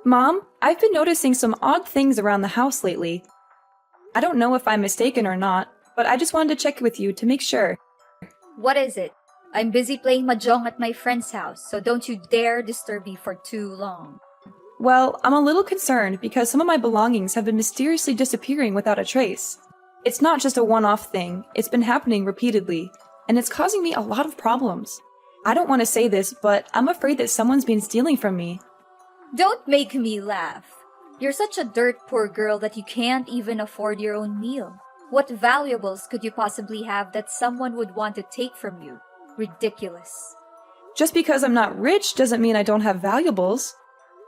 Mom, I've been noticing some odd things around the house lately. I don't know if I'm mistaken or not, but I just wanted to check with you to make sure. What is it? I'm busy playing mahjong at my friend's house, so don't you dare disturb me for too long. Well, I'm a little concerned because some of my belongings have been mysteriously disappearing without a trace. It's not just a one-off thing, it's been happening repeatedly, and it's causing me a lot of problems. I don't want to say this, but I'm afraid that someone's been stealing from me. Don't make me laugh. You're such a dirt poor girl that you can't even afford your own meal. What valuables could you possibly have that someone would want to take from you? Ridiculous. Just because I'm not rich doesn't mean I don't have valuables.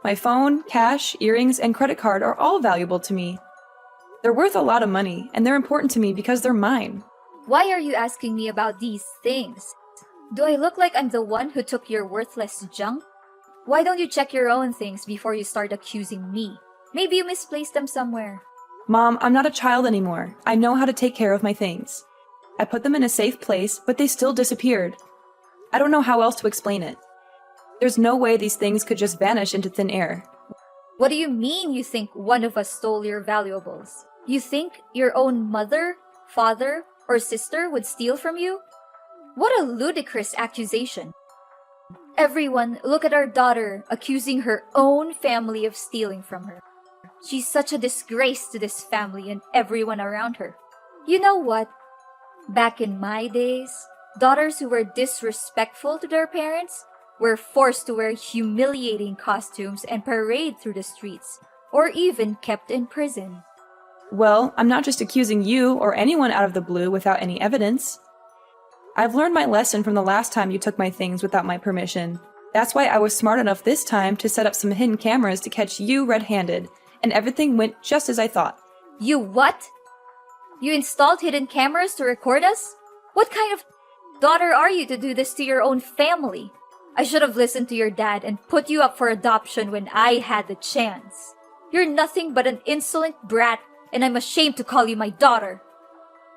My phone, cash, earrings, and credit card are all valuable to me. They're worth a lot of money, and they're important to me because they're mine. Why are you asking me about these things? Do I look like I'm the one who took your worthless junk? Why don't you check your own things before you start accusing me? Maybe you misplaced them somewhere. Mom, I'm not a child anymore. I know how to take care of my things. I put them in a safe place, but they still disappeared. I don't know how else to explain it. There's no way these things could just vanish into thin air. What do you mean you think one of us stole your valuables? You think your own mother, father, or sister would steal from you? What a ludicrous accusation. Everyone, look at our daughter accusing her own family of stealing from her. She's such a disgrace to this family and everyone around her. You know what? Back in my days, daughters who were disrespectful to their parents were forced to wear humiliating costumes and parade through the streets, or even kept in prison. Well, I'm not just accusing you or anyone out of the blue without any evidence. I've learned my lesson from the last time you took my things without my permission. That's why I was smart enough this time to set up some hidden cameras to catch you red-handed, and everything went just as I thought. You what? You installed hidden cameras to record us? What kind of daughter are you to do this to your own family? I should have listened to your dad and put you up for adoption when I had the chance. You're nothing but an insolent brat, and I'm ashamed to call you my daughter.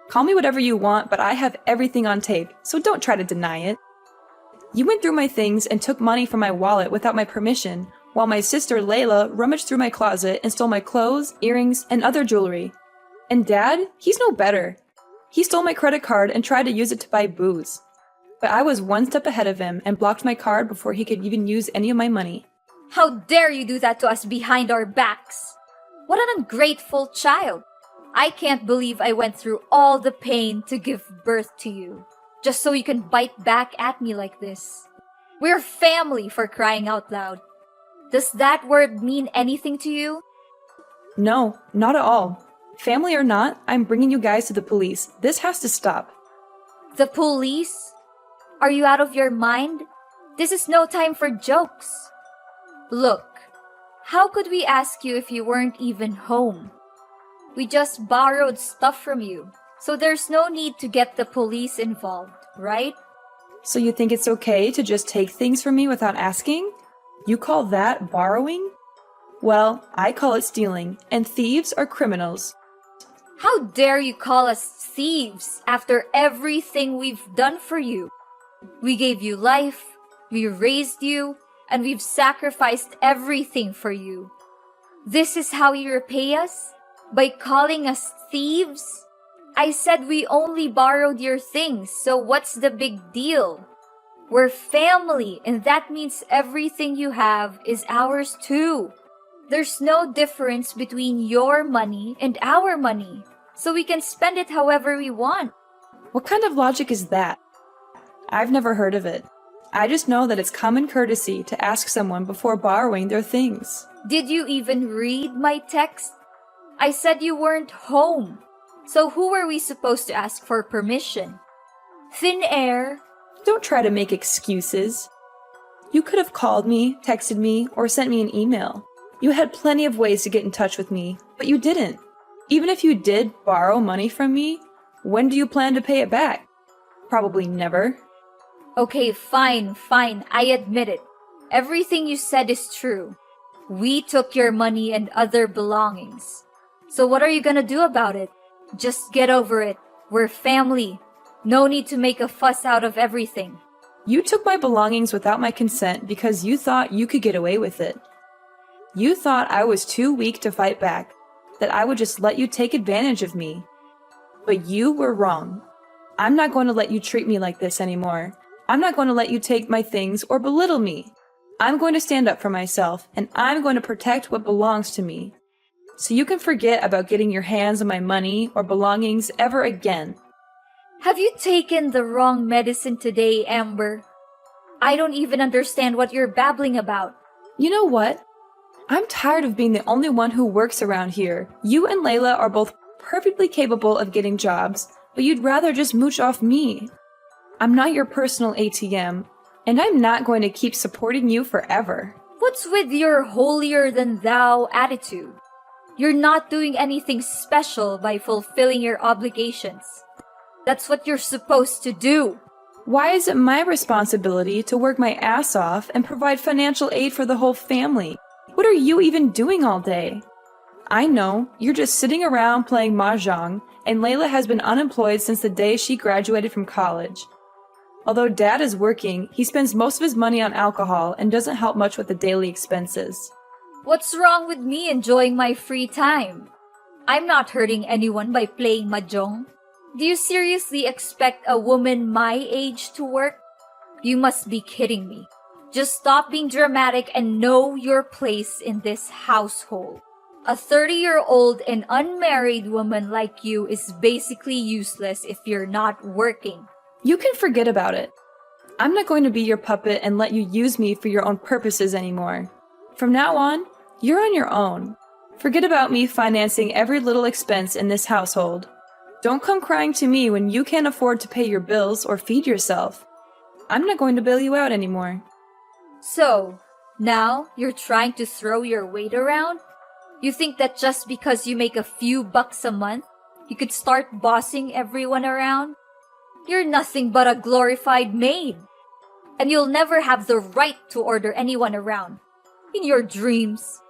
Call me whatever you want, but I have everything on tape, so don't try to deny it. You went through my things and took money from my wallet without my permission, while my sister Layla rummaged through my closet and stole my clothes, earrings, and other jewelry. And Dad? He's no better. He stole my credit card and tried to use it to buy booze. But I was one step ahead of him and blocked my card before he could even use any of my money. How dare you do that to us behind our backs? What an ungrateful child. I can't believe I went through all the pain to give birth to you, just so you can bite back at me like this. We're family, for crying out loud. Does that word mean anything to you? No, not at all. Family or not, I'm bringing you guys to the police. This has to stop. The police? Are you out of your mind? This is no time for jokes. Look, how could we ask you if you weren't even home? We just borrowed stuff from you, so there's no need to get the police involved, right? So you think it's okay to just take things from me without asking? You call that borrowing? Well, I call it stealing, and thieves are criminals. How dare you call us thieves after everything we've done for you? We gave you life, we raised you, and we've sacrificed everything for you. This is how you repay us? By calling us thieves? I said we only borrowed your things, so what's the big deal? We're family, and that means everything you have is ours too. There's no difference between your money and our money, so we can spend it however we want. What kind of logic is that? I've never heard of it. I just know that it's common courtesy to ask someone before borrowing their things. Did you even read my text? I said you weren't home. So who were we supposed to ask for permission? Thin air? Don't try to make excuses. You could have called me, texted me, or sent me an email. You had plenty of ways to get in touch with me, but you didn't. Even if you did borrow money from me, when do you plan to pay it back? Probably never. Okay, fine, I admit it. Everything you said is true. We took your money and other belongings. So what are you gonna do about it? Just get over it. We're family. No need to make a fuss out of everything. You took my belongings without my consent because you thought you could get away with it. You thought I was too weak to fight back, that I would just let you take advantage of me. But you were wrong. I'm not going to let you treat me like this anymore. I'm not going to let you take my things or belittle me. I'm going to stand up for myself, and I'm going to protect what belongs to me. So you can forget about getting your hands on my money or belongings ever again. Have you taken the wrong medicine today, Amber? I don't even understand what you're babbling about. You know what? I'm tired of being the only one who works around here. You and Layla are both perfectly capable of getting jobs, but you'd rather just mooch off me. I'm not your personal ATM, and I'm not going to keep supporting you forever. What's with your holier-than-thou attitude? You're not doing anything special by fulfilling your obligations. That's what you're supposed to do. Why is it my responsibility to work my ass off and provide financial aid for the whole family? What are you even doing all day? I know, you're just sitting around playing mahjong, and Layla has been unemployed since the day she graduated from college. Although Dad is working, he spends most of his money on alcohol and doesn't help much with the daily expenses. What's wrong with me enjoying my free time? I'm not hurting anyone by playing mahjong. Do you seriously expect a woman my age to work? You must be kidding me. Just stop being dramatic and know your place in this household. A 30-year-old and unmarried woman like you is basically useless if you're not working. You can forget about it. I'm not going to be your puppet and let you use me for your own purposes anymore. From now on, you're on your own. Forget about me financing every little expense in this household. Don't come crying to me when you can't afford to pay your bills or feed yourself. I'm not going to bail you out anymore. So, now you're trying to throw your weight around? You think that just because you make a few bucks a month, you could start bossing everyone around? You're nothing but a glorified maid. And you'll never have the right to order anyone around. In your dreams.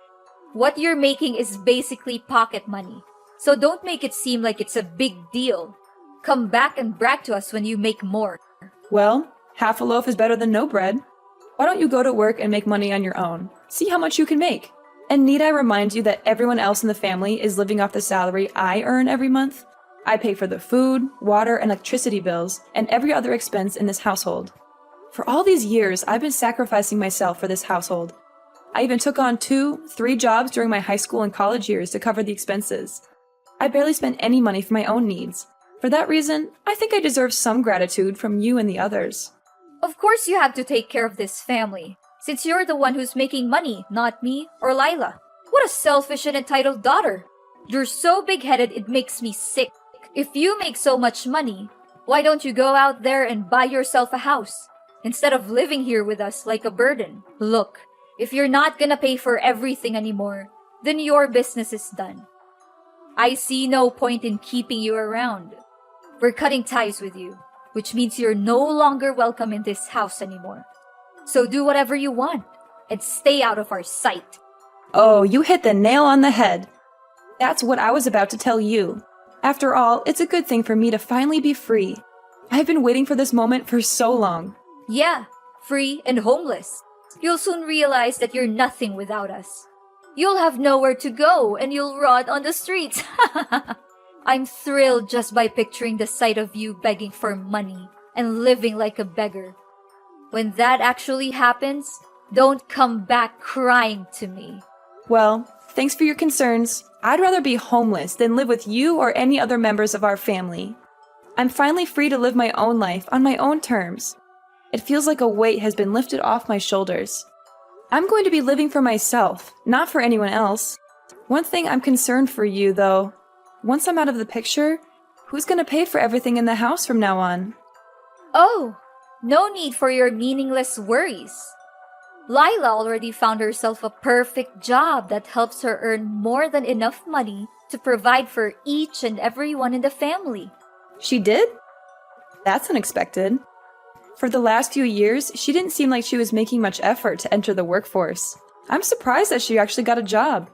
What you're making is basically pocket money. So don't make it seem like it's a big deal. Come back and brag to us when you make more. Well, half a loaf is better than no bread. Why don't you go to work and make money on your own? See how much you can make. And need I remind you that everyone else in the family is living off the salary I earn every month? I pay for the food, water, and electricity bills, and every other expense in this household. For all these years, I've been sacrificing myself for this household. I even took on 2-3 jobs during my high school and college years to cover the expenses. I barely spent any money for my own needs. For that reason, I think I deserve some gratitude from you and the others. Of course you have to take care of this family, since you're the one who's making money, not me or Lila. What a selfish and entitled daughter. You're so big-headed it makes me sick. If you make so much money, why don't you go out there and buy yourself a house, instead of living here with us like a burden? Look, if you're not gonna pay for everything anymore, then your business is done. I see no point in keeping you around. We're cutting ties with you, which means you're no longer welcome in this house anymore. So do whatever you want, and stay out of our sight. Oh, you hit the nail on the head. That's what I was about to tell you. After all, it's a good thing for me to finally be free. I've been waiting for this moment for so long. Yeah, free and homeless. You'll soon realize that you're nothing without us. You'll have nowhere to go and you'll rot on the streets. I'm thrilled just by picturing the sight of you begging for money and living like a beggar. When that actually happens, don't come back crying to me. Well, thanks for your concerns. I'd rather be homeless than live with you or any other members of our family. I'm finally free to live my own life on my own terms. It feels like a weight has been lifted off my shoulders. I'm going to be living for myself, not for anyone else. One thing I'm concerned for you, though. Once I'm out of the picture, who's going to pay for everything in the house from now on? Oh, no need for your meaningless worries. Lila already found herself a perfect job that helps her earn more than enough money to provide for each and everyone in the family. She did? That's unexpected. For the last few years, she didn't seem like she was making much effort to enter the workforce. I'm surprised that she actually got a job.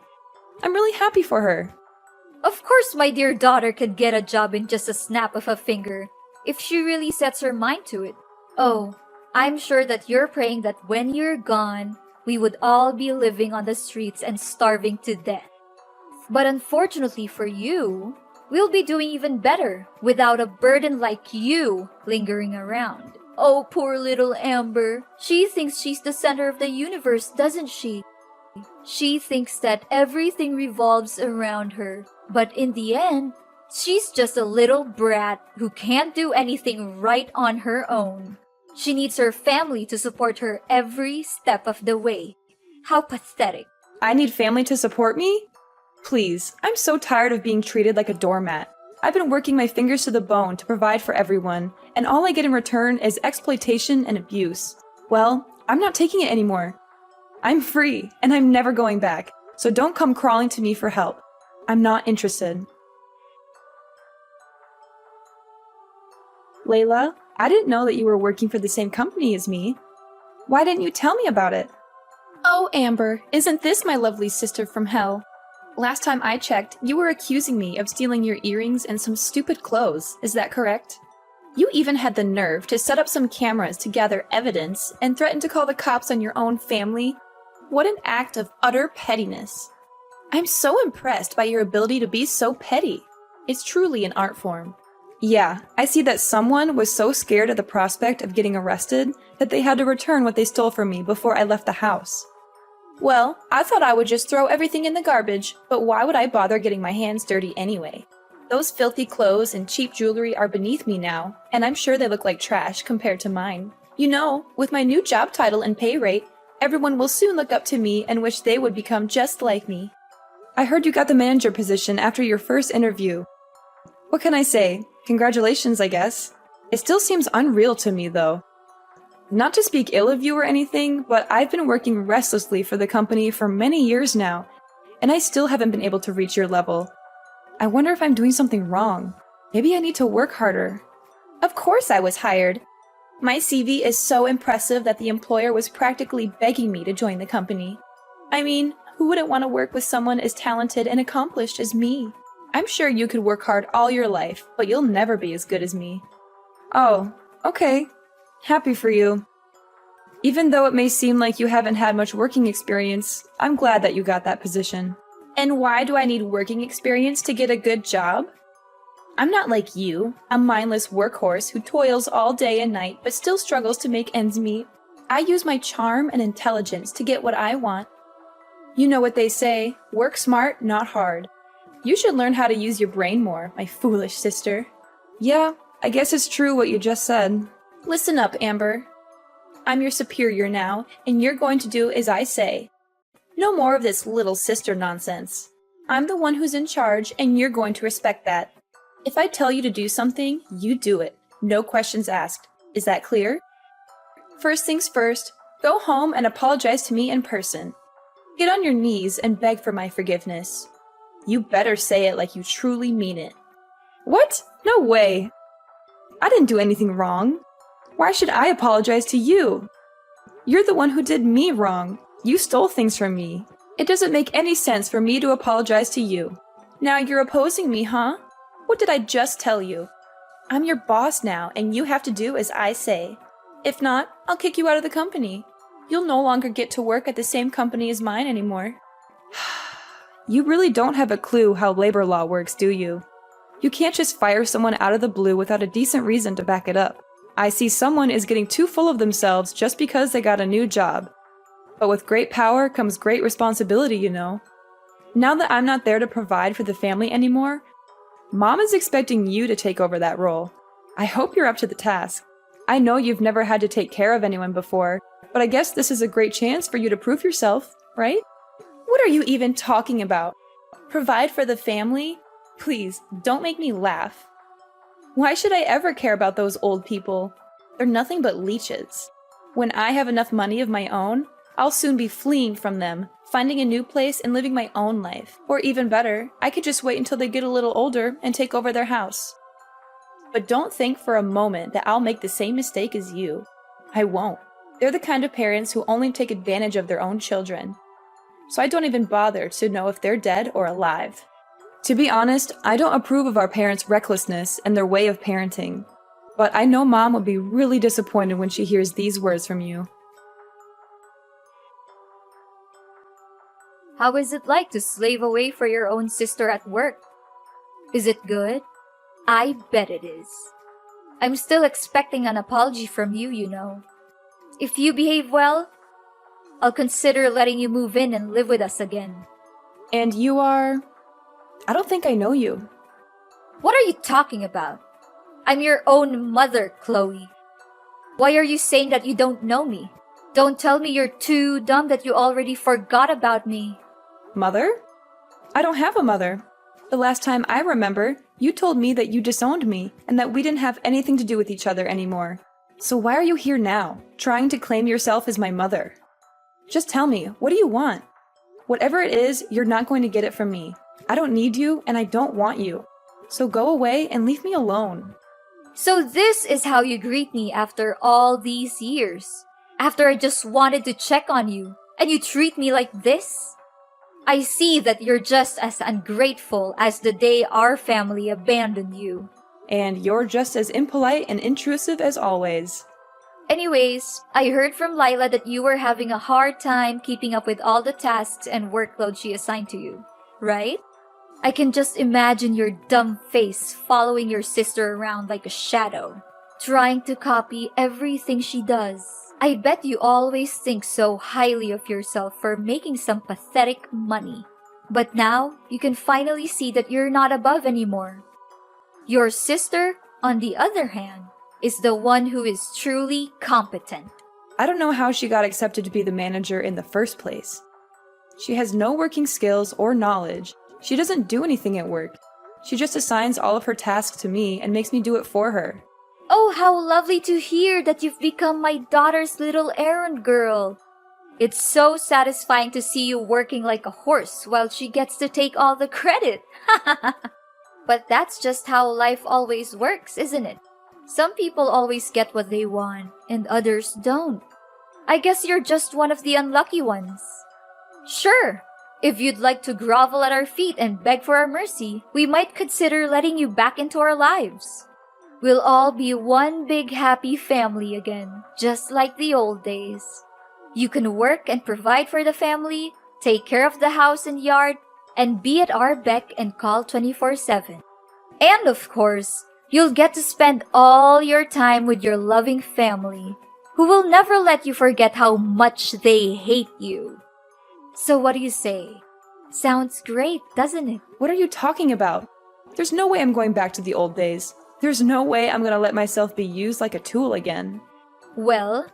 I'm really happy for her. Of course my dear daughter can get a job in just a snap of a finger, if she really sets her mind to it. Oh, I'm sure that you're praying that when you're gone, we would all be living on the streets and starving to death. But unfortunately for you, we'll be doing even better without a burden like you lingering around. Oh, poor little Amber. She thinks she's the center of the universe, doesn't she? She thinks that everything revolves around her. But in the end, she's just a little brat who can't do anything right on her own. She needs her family to support her every step of the way. How pathetic. I need family to support me? Please, I'm so tired of being treated like a doormat. I've been working my fingers to the bone to provide for everyone, and all I get in return is exploitation and abuse. Well, I'm not taking it anymore. I'm free, and I'm never going back, so don't come crawling to me for help. I'm not interested. Layla, I didn't know that you were working for the same company as me. Why didn't you tell me about it? Oh, Amber, isn't this my lovely sister from hell? Last time I checked, you were accusing me of stealing your earrings and some stupid clothes, is that correct? You even had the nerve to set up some cameras to gather evidence and threaten to call the cops on your own family? What an act of utter pettiness. I'm so impressed by your ability to be so petty. It's truly an art form. Yeah, I see that someone was so scared at the prospect of getting arrested that they had to return what they stole from me before I left the house. Well, I thought I would just throw everything in the garbage, but why would I bother getting my hands dirty anyway? Those filthy clothes and cheap jewelry are beneath me now, and I'm sure they look like trash compared to mine. You know, with my new job title and pay rate, everyone will soon look up to me and wish they would become just like me. I heard you got the manager position after your first interview. What can I say? Congratulations, I guess. It still seems unreal to me, though. Not to speak ill of you or anything, but I've been working restlessly for the company for many years now, and I still haven't been able to reach your level. I wonder if I'm doing something wrong. Maybe I need to work harder. Of course I was hired. My CV is so impressive that the employer was practically begging me to join the company. I mean, who wouldn't want to work with someone as talented and accomplished as me? I'm sure you could work hard all your life, but you'll never be as good as me. Oh, okay. Happy for you. Even though it may seem like you haven't had much working experience, I'm glad that you got that position. And why do I need working experience to get a good job? I'm not like you, a mindless workhorse who toils all day and night but still struggles to make ends meet. I use my charm and intelligence to get what I want. You know what they say, work smart, not hard. You should learn how to use your brain more, my foolish sister. Yeah, I guess it's true what you just said. Listen up, Amber. I'm your superior now, and you're going to do as I say. No more of this little sister nonsense. I'm the one who's in charge, and you're going to respect that. If I tell you to do something, you do it. No questions asked. Is that clear? First things first, go home and apologize to me in person. Get on your knees and beg for my forgiveness. You better say it like you truly mean it. What? No way. I didn't do anything wrong. Why should I apologize to you? You're the one who did me wrong. You stole things from me. It doesn't make any sense for me to apologize to you. Now you're opposing me, huh? What did I just tell you? I'm your boss now, and you have to do as I say. If not, I'll kick you out of the company. You'll no longer get to work at the same company as mine anymore. You really don't have a clue how labor law works, do you? You can't just fire someone out of the blue without a decent reason to back it up. I see someone is getting too full of themselves just because they got a new job. But with great power comes great responsibility, you know. Now that I'm not there to provide for the family anymore, Mom is expecting you to take over that role. I hope you're up to the task. I know you've never had to take care of anyone before, but I guess this is a great chance for you to prove yourself, right? What are you even talking about? Provide for the family? Please, don't make me laugh. Why should I ever care about those old people? They're nothing but leeches. When I have enough money of my own, I'll soon be fleeing from them, finding a new place and living my own life. Or even better, I could just wait until they get a little older and take over their house. But don't think for a moment that I'll make the same mistake as you. I won't. They're the kind of parents who only take advantage of their own children. So I don't even bother to know if they're dead or alive. To be honest, I don't approve of our parents' recklessness and their way of parenting. But I know Mom would be really disappointed when she hears these words from you. How is it like to slave away for your own sister at work? Is it good? I bet it is. I'm still expecting an apology from you, you know. If you behave well, I'll consider letting you move in and live with us again. And you are... I don't think I know you. What are you talking about? I'm your own mother, Chloe. Why are you saying that you don't know me? Don't tell me you're too dumb that you already forgot about me. Mother? I don't have a mother. The last time I remember, you told me that you disowned me and that we didn't have anything to do with each other anymore. So why are you here now, trying to claim yourself as my mother? Just tell me, what do you want? Whatever it is, you're not going to get it from me. I don't need you and I don't want you. So go away and leave me alone. So this is how you greet me after all these years? After I just wanted to check on you, and you treat me like this? I see that you're just as ungrateful as the day our family abandoned you. And you're just as impolite and intrusive as always. Anyways, I heard from Lila that you were having a hard time keeping up with all the tasks and workload she assigned to you, right? I can just imagine your dumb face following your sister around like a shadow, trying to copy everything she does. I bet you always think so highly of yourself for making some pathetic money. But now, you can finally see that you're not above anymore. Your sister, on the other hand, is the one who is truly competent. I don't know how she got accepted to be the manager in the first place. She has no working skills or knowledge. She doesn't do anything at work. She just assigns all of her tasks to me and makes me do it for her. Oh, how lovely to hear that you've become my daughter's little errand girl. It's so satisfying to see you working like a horse while she gets to take all the credit. But that's just how life always works, isn't it? Some people always get what they want, and others don't. I guess you're just one of the unlucky ones. Sure, if you'd like to grovel at our feet and beg for our mercy, we might consider letting you back into our lives. We'll all be one big happy family again, just like the old days. You can work and provide for the family, take care of the house and yard, and be at our beck and call 24/7. And of course, you'll get to spend all your time with your loving family, who will never let you forget how much they hate you. So what do you say? Sounds great, doesn't it? What are you talking about? There's no way I'm going back to the old days. There's no way I'm gonna let myself be used like a tool again. Well,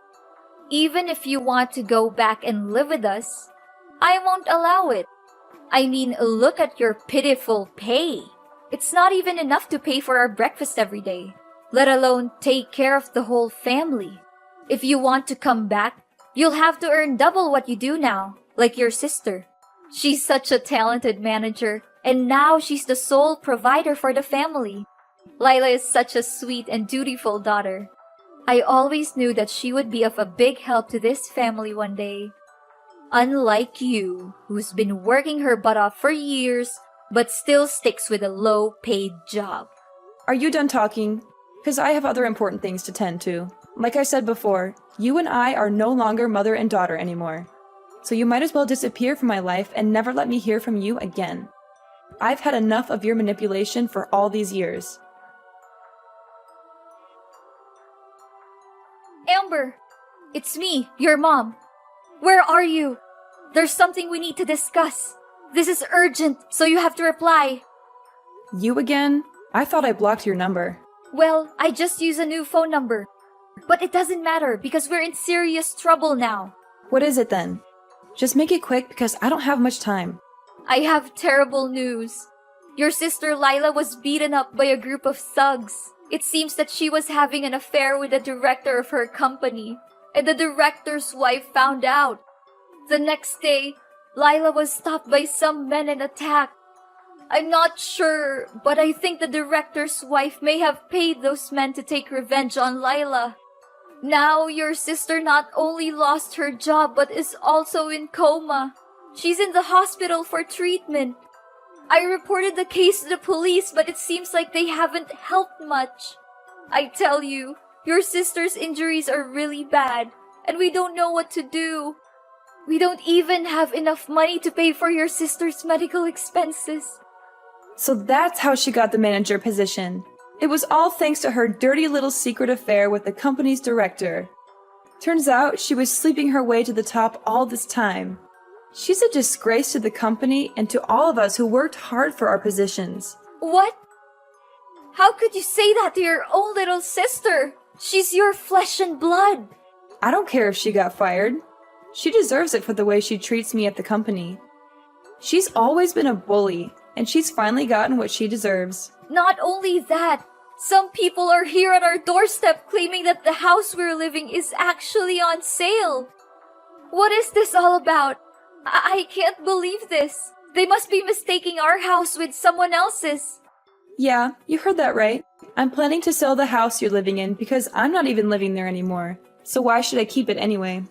even if you want to go back and live with us, I won't allow it. I mean, look at your pitiful pay. It's not even enough to pay for our breakfast every day, let alone take care of the whole family. If you want to come back, you'll have to earn double what you do now, like your sister. She's such a talented manager, and now she's the sole provider for the family. Lila is such a sweet and dutiful daughter. I always knew that she would be of a big help to this family one day. Unlike you, who's been working her butt off for years, but still sticks with a low-paid job. Are you done talking? Because I have other important things to tend to. Like I said before, you and I are no longer mother and daughter anymore. So you might as well disappear from my life and never let me hear from you again. I've had enough of your manipulation for all these years. Amber, it's me, your mom. Where are you? There's something we need to discuss. This is urgent, so you have to reply. You again? I thought I blocked your number. Well, I just used a new phone number. But it doesn't matter because we're in serious trouble now. What is it then? Just make it quick because I don't have much time. I have terrible news. Your sister Lila was beaten up by a group of thugs. It seems that she was having an affair with the director of her company, and the director's wife found out. The next day, Lila was stopped by some men and attacked. I'm not sure, but I think the director's wife may have paid those men to take revenge on Lila. Now your sister not only lost her job but is also in coma. She's in the hospital for treatment. I reported the case to the police, but it seems like they haven't helped much. I tell you, your sister's injuries are really bad, and we don't know what to do. We don't even have enough money to pay for your sister's medical expenses. So that's how she got the manager position. It was all thanks to her dirty little secret affair with the company's director. Turns out she was sleeping her way to the top all this time. She's a disgrace to the company and to all of us who worked hard for our positions. What? How could you say that to your own little sister? She's your flesh and blood. I don't care if she got fired. She deserves it for the way she treats me at the company. She's always been a bully, and she's finally gotten what she deserves. Not only that, some people are here at our doorstep claiming that the house we're living is actually on sale. What is this all about? I can't believe this. They must be mistaking our house with someone else's. Yeah, you heard that right. I'm planning to sell the house you're living in because I'm not even living there anymore. So why should I keep it anyway?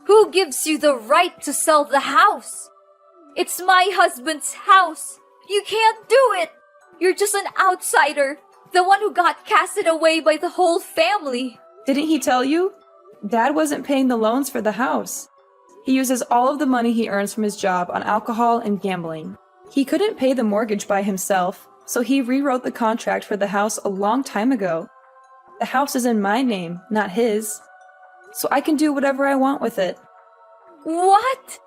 Who gives you the right to sell the house? It's my husband's house. You can't do it. You're just an outsider. The one who got casted away by the whole family. Didn't he tell you? Dad wasn't paying the loans for the house. He uses all of the money he earns from his job on alcohol and gambling. He couldn't pay the mortgage by himself, so he rewrote the contract for the house a long time ago. The house is in my name, not his. So I can do whatever I want with it. What?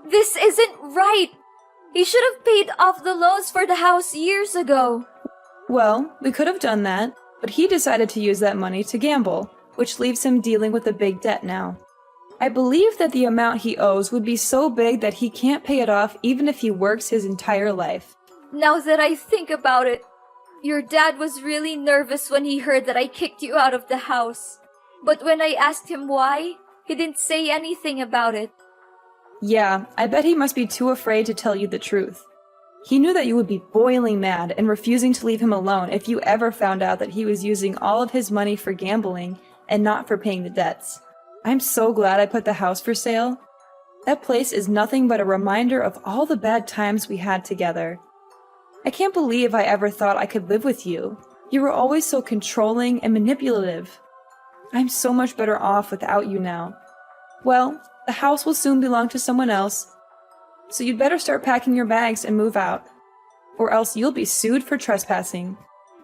This isn't right. He should have paid off the loans for the house years ago. Well, we could have done that, but he decided to use that money to gamble, which leaves him dealing with a big debt now. I believe that the amount he owes would be so big that he can't pay it off even if he works his entire life. Now that I think about it, your dad was really nervous when he heard that I kicked you out of the house. But when I asked him why, he didn't say anything about it. Yeah, I bet he must be too afraid to tell you the truth. He knew that you would be boiling mad and refusing to leave him alone if you ever found out that he was using all of his money for gambling and not for paying the debts. I'm so glad I put the house for sale. That place is nothing but a reminder of all the bad times we had together. I can't believe I ever thought I could live with you. You were always so controlling and manipulative. I'm so much better off without you now. Well, the house will soon belong to someone else, so you'd better start packing your bags and move out, or else you'll be sued for trespassing.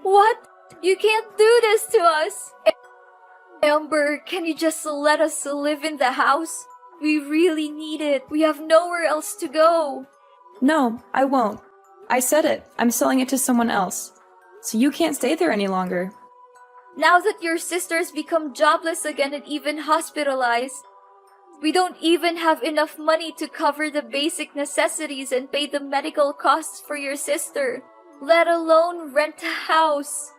What? You can't do this to us! Amber, can you just let us live in the house? We really need it. We have nowhere else to go. No, I won't. I said it. I'm selling it to someone else. So you can't stay there any longer. Now that your sister's become jobless again and even hospitalized, we don't even have enough money to cover the basic necessities and pay the medical costs for your sister, let alone rent a house.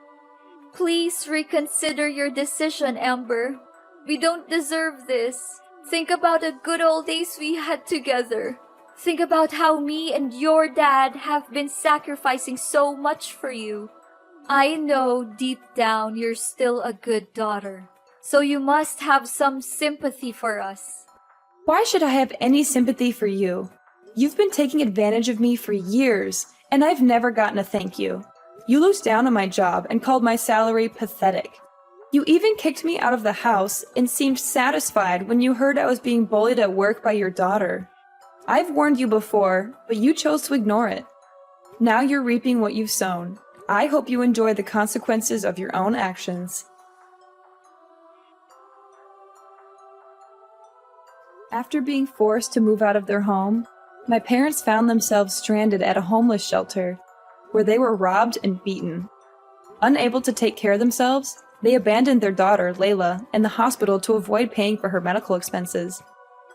Please reconsider your decision, Amber. We don't deserve this. Think about the good old days we had together. Think about how me and your dad have been sacrificing so much for you. I know deep down you're still a good daughter, so you must have some sympathy for us. Why should I have any sympathy for you? You've been taking advantage of me for years, and I've never gotten a thank you. You looked down on my job and called my salary pathetic. You even kicked me out of the house and seemed satisfied when you heard I was being bullied at work by your daughter. I've warned you before, but you chose to ignore it. Now you're reaping what you've sown. I hope you enjoy the consequences of your own actions. After being forced to move out of their home, my parents found themselves stranded at a homeless shelter, where they were robbed and beaten. Unable to take care of themselves, they abandoned their daughter, Layla, in the hospital to avoid paying for her medical expenses.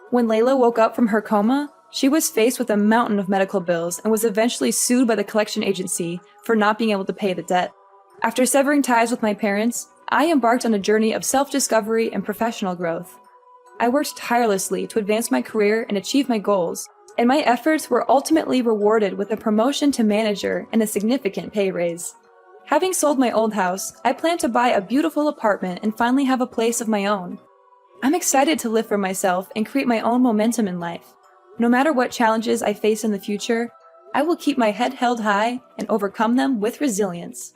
When Layla woke up from her coma, she was faced with a mountain of medical bills and was eventually sued by the collection agency for not being able to pay the debt. After severing ties with my parents, I embarked on a journey of self-discovery and professional growth. I worked tirelessly to advance my career and achieve my goals, and my efforts were ultimately rewarded with a promotion to manager and a significant pay raise. Having sold my old house, I plan to buy a beautiful apartment and finally have a place of my own. I'm excited to live for myself and create my own momentum in life. No matter what challenges I face in the future, I will keep my head held high and overcome them with resilience.